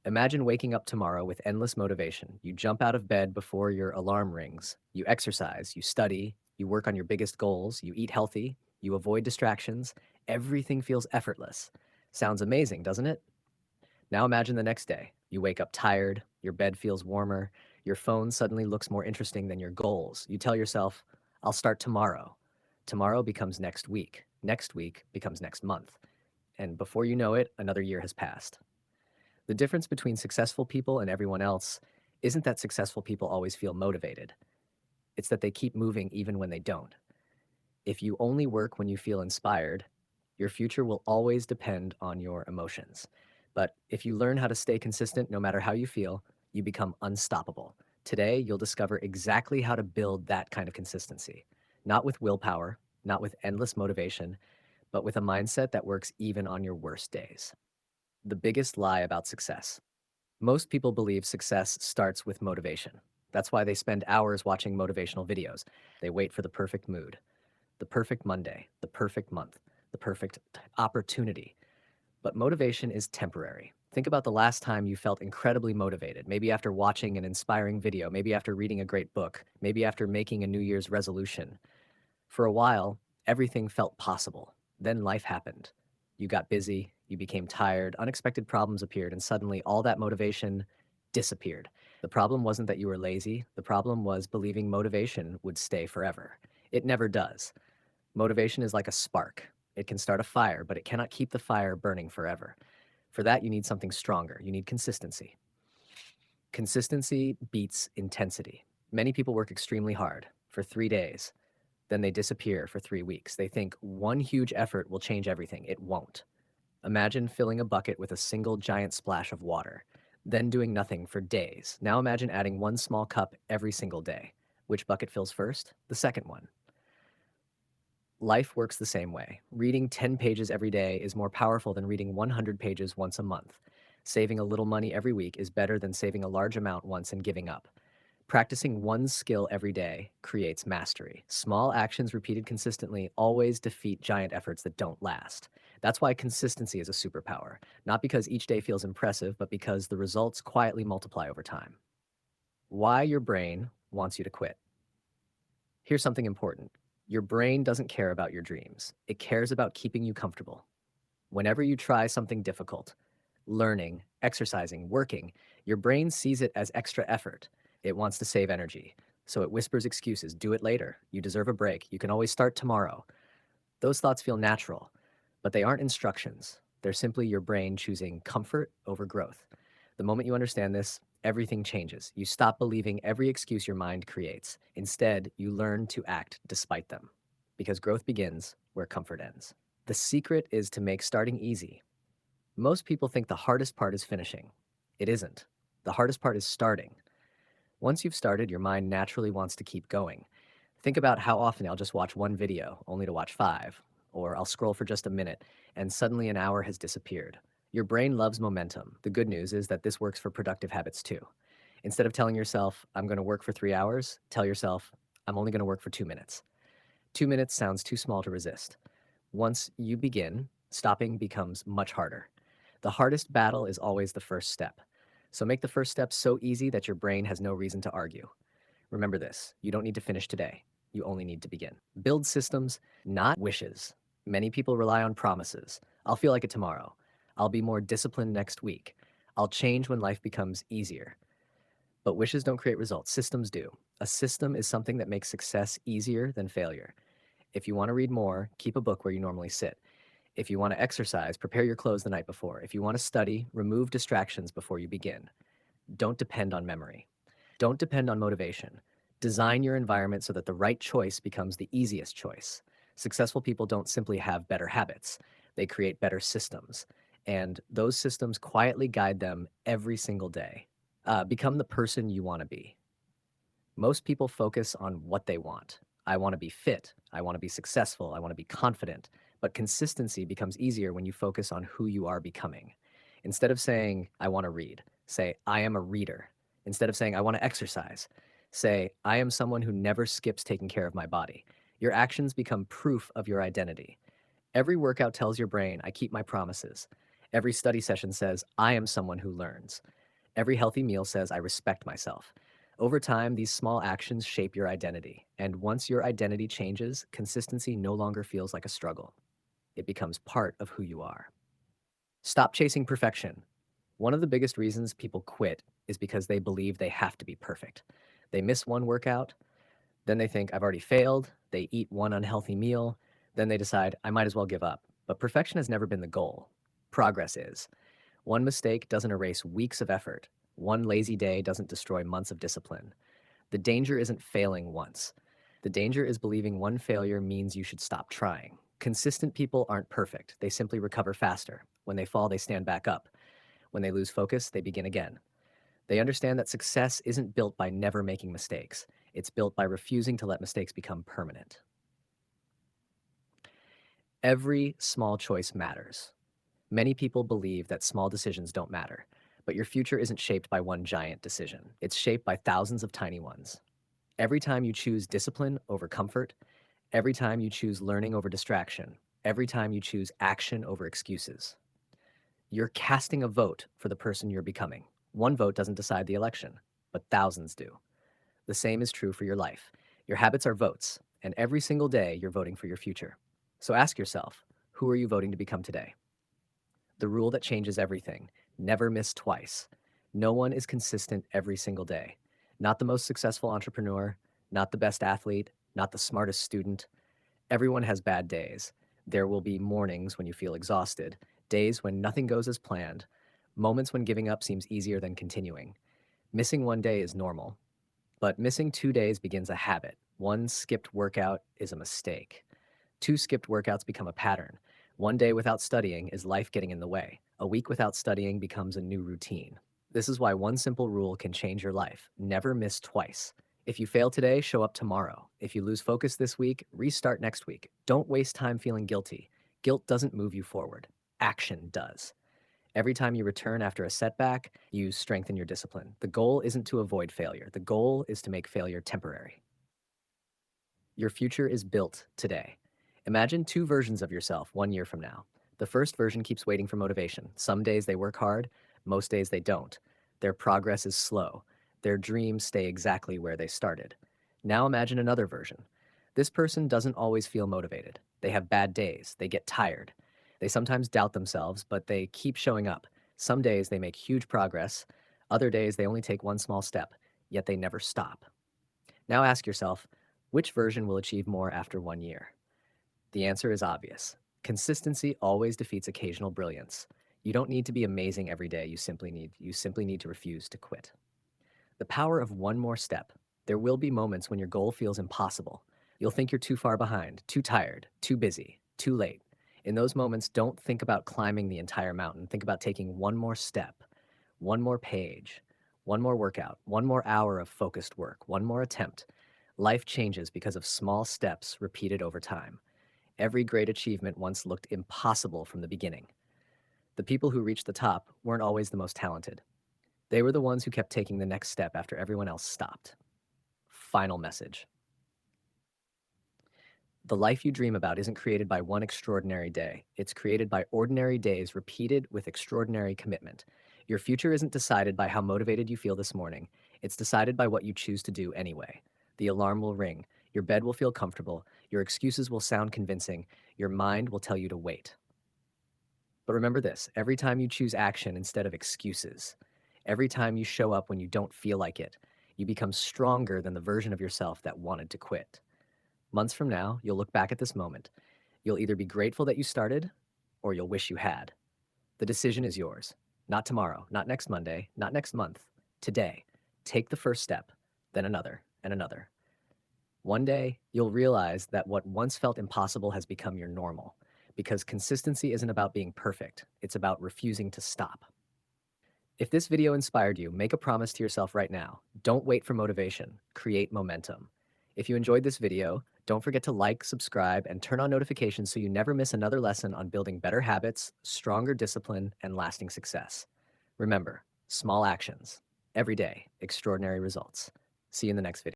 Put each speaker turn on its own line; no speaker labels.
Imagine waking up tomorrow with endless motivation. You jump out of bed before your alarm rings. You exercise, you study, you work on your biggest goals, you eat healthy, you avoid distractions. Everything feels effortless. Sounds amazing, doesn't it? Now imagine the next day. You wake up tired, your bed feels warmer, your phone suddenly looks more interesting than your goals. You tell yourself, I'll start tomorrow. Tomorrow becomes next week. Next week becomes next month. And before you know it, another year has passed. The difference between successful people and everyone else isn't that successful people always feel motivated. It's that they keep moving even when they don't. If you only work when you feel inspired, your future will always depend on your emotions. But if you learn how to stay consistent no matter how you feel, you become unstoppable. Today, you'll discover exactly how to build that kind of consistency, not with willpower, not with endless motivation, but with a mindset that works even on your worst days. The biggest lie about success. Most people believe success starts with motivation. That's why they spend hours watching motivational videos. They wait for the perfect mood, the perfect Monday, the perfect month, the perfect opportunity. But motivation is temporary. Think about the last time you felt incredibly motivated, maybe after watching an inspiring video, maybe after reading a great book, maybe after making a New Year's resolution. For a while, everything felt possible. Then life happened. You got busy, you became tired, unexpected problems appeared, and suddenly all that motivation disappeared. The problem wasn't that you were lazy, the problem was believing motivation would stay forever. It never does. Motivation is like a spark. It can start a fire, but it cannot keep the fire burning forever. For that, you need something stronger. You need consistency. Consistency beats intensity. Many people work extremely hard for 3 days, then they disappear for 3 weeks. They think one huge effort will change everything. It won't. Imagine filling a bucket with a single giant splash of water, then doing nothing for days. Now imagine adding one small cup every single day. Which bucket fills first? The second one. Life works the same way. Reading 10 pages every day is more powerful than reading 100 pages once a month. Saving a little money every week is better than saving a large amount once and giving up. Practicing one skill every day creates mastery. Small actions repeated consistently always defeat giant efforts that don't last. That's why consistency is a superpower, not because each day feels impressive, but because the results quietly multiply over time. Why your brain wants you to quit. Here's something important. Your brain doesn't care about your dreams. It cares about keeping you comfortable. Whenever you try something difficult, learning, exercising, working, your brain sees it as extra effort. It wants to save energy. So it whispers excuses. Do it later. You deserve a break. You can always start tomorrow. Those thoughts feel natural, but they aren't instructions. They're simply your brain choosing comfort over growth. The moment you understand this, everything changes. You stop believing every excuse your mind creates. Instead, you learn to act despite them. Because growth begins where comfort ends. The secret is to make starting easy. Most people think the hardest part is finishing. It isn't. The hardest part is starting. Once you've started, your mind naturally wants to keep going. Think about how often I'll just watch one video, only to watch five, or I'll scroll for just a minute, and suddenly an hour has disappeared. Your brain loves momentum. The good news is that this works for productive habits too. Instead of telling yourself, I'm going to work for 3 hours, tell yourself, I'm only going to work for 2 minutes. 2 minutes sounds too small to resist. Once you begin, stopping becomes much harder. The hardest battle is always the first step. So make the first step so easy that your brain has no reason to argue. Remember this, you don't need to finish today. You only need to begin. Build systems, not wishes. Many people rely on promises. I'll feel like it tomorrow. I'll be more disciplined next week. I'll change when life becomes easier. But wishes don't create results, systems do. A system is something that makes success easier than failure. If you want to read more, keep a book where you normally sit. If you want to exercise, prepare your clothes the night before. If you want to study, remove distractions before you begin. Don't depend on memory. Don't depend on motivation. Design your environment so that the right choice becomes the easiest choice. Successful people don't simply have better habits, they create better systems. And those systems quietly guide them every single day. Become the person you want to be. Most people focus on what they want. I want to be fit. I want to be successful. I want to be confident. But consistency becomes easier when you focus on who you are becoming. Instead of saying, I want to read, say, I am a reader. Instead of saying, I want to exercise, say, I am someone who never skips taking care of my body. Your actions become proof of your identity. Every workout tells your brain, I keep my promises. Every study session says, I am someone who learns. Every healthy meal says, I respect myself. Over time, these small actions shape your identity. And once your identity changes, consistency no longer feels like a struggle. It becomes part of who you are. Stop chasing perfection. One of the biggest reasons people quit is because they believe they have to be perfect. They miss one workout, then they think, I've already failed. They eat one unhealthy meal, then they decide, I might as well give up. But perfection has never been the goal. Progress is. One mistake doesn't erase weeks of effort. One lazy day doesn't destroy months of discipline. The danger isn't failing once. The danger is believing one failure means you should stop trying. Consistent people aren't perfect. They simply recover faster. When they fall, they stand back up. When they lose focus, they begin again. They understand that success isn't built by never making mistakes. It's built by refusing to let mistakes become permanent. Every small choice matters. Many people believe that small decisions don't matter, but your future isn't shaped by one giant decision. It's shaped by thousands of tiny ones. Every time you choose discipline over comfort, every time you choose learning over distraction, every time you choose action over excuses, you're casting a vote for the person you're becoming. One vote doesn't decide the election, but thousands do. The same is true for your life. Your habits are votes, and every single day you're voting for your future. So ask yourself, who are you voting to become today? The rule that changes everything: never miss twice. No one is consistent every single day. Not the most successful entrepreneur, not the best athlete, not the smartest student. Everyone has bad days. There will be mornings when you feel exhausted, days when nothing goes as planned, moments when giving up seems easier than continuing. Missing one day is normal, but missing 2 days begins a habit. One skipped workout is a mistake. Two skipped workouts become a pattern. One day without studying is life getting in the way. A week without studying becomes a new routine. This is why one simple rule can change your life: never miss twice. If you fail today, show up tomorrow. If you lose focus this week, restart next week. Don't waste time feeling guilty. Guilt doesn't move you forward. Action does. Every time you return after a setback, you strengthen your discipline. The goal isn't to avoid failure. The goal is to make failure temporary. Your future is built today. Imagine two versions of yourself 1 year from now. The first version keeps waiting for motivation. Some days they work hard, most days they don't. Their progress is slow. Their dreams stay exactly where they started. Now imagine another version. This person doesn't always feel motivated. They have bad days. They get tired. They sometimes doubt themselves, but they keep showing up. Some days they make huge progress. Other days they only take one small step, yet they never stop. Now ask yourself, which version will achieve more after 1 year? The answer is obvious. Consistency always defeats occasional brilliance. You don't need to be amazing every day. You simply need to refuse to quit. The power of one more step. There will be moments when your goal feels impossible. You'll think you're too far behind, too tired, too busy, too late. In those moments, don't think about climbing the entire mountain. Think about taking one more step, one more page, one more workout, one more hour of focused work, one more attempt. Life changes because of small steps repeated over time. Every great achievement once looked impossible from the beginning. The people who reached the top weren't always the most talented. They were the ones who kept taking the next step after everyone else stopped. Final message: the life you dream about isn't created by one extraordinary day. It's created by ordinary days repeated with extraordinary commitment. Your future isn't decided by how motivated you feel this morning. It's decided by what you choose to do anyway. The alarm will ring. Your bed will feel comfortable. Your excuses will sound convincing. Your mind will tell you to wait. But remember this: every time you choose action instead of excuses, every time you show up when you don't feel like it, you become stronger than the version of yourself that wanted to quit. Months from now, you'll look back at this moment. You'll either be grateful that you started, or you'll wish you had. The decision is yours. Not tomorrow, not next Monday, not next month. Today, take the first step, then another, and another. One day, you'll realize that what once felt impossible has become your normal, because consistency isn't about being perfect, it's about refusing to stop. If this video inspired you, make a promise to yourself right now. Don't wait for motivation, create momentum. If you enjoyed this video, don't forget to like, subscribe, and turn on notifications so you never miss another lesson on building better habits, stronger discipline, and lasting success. Remember, small actions, every day, extraordinary results. See you in the next video.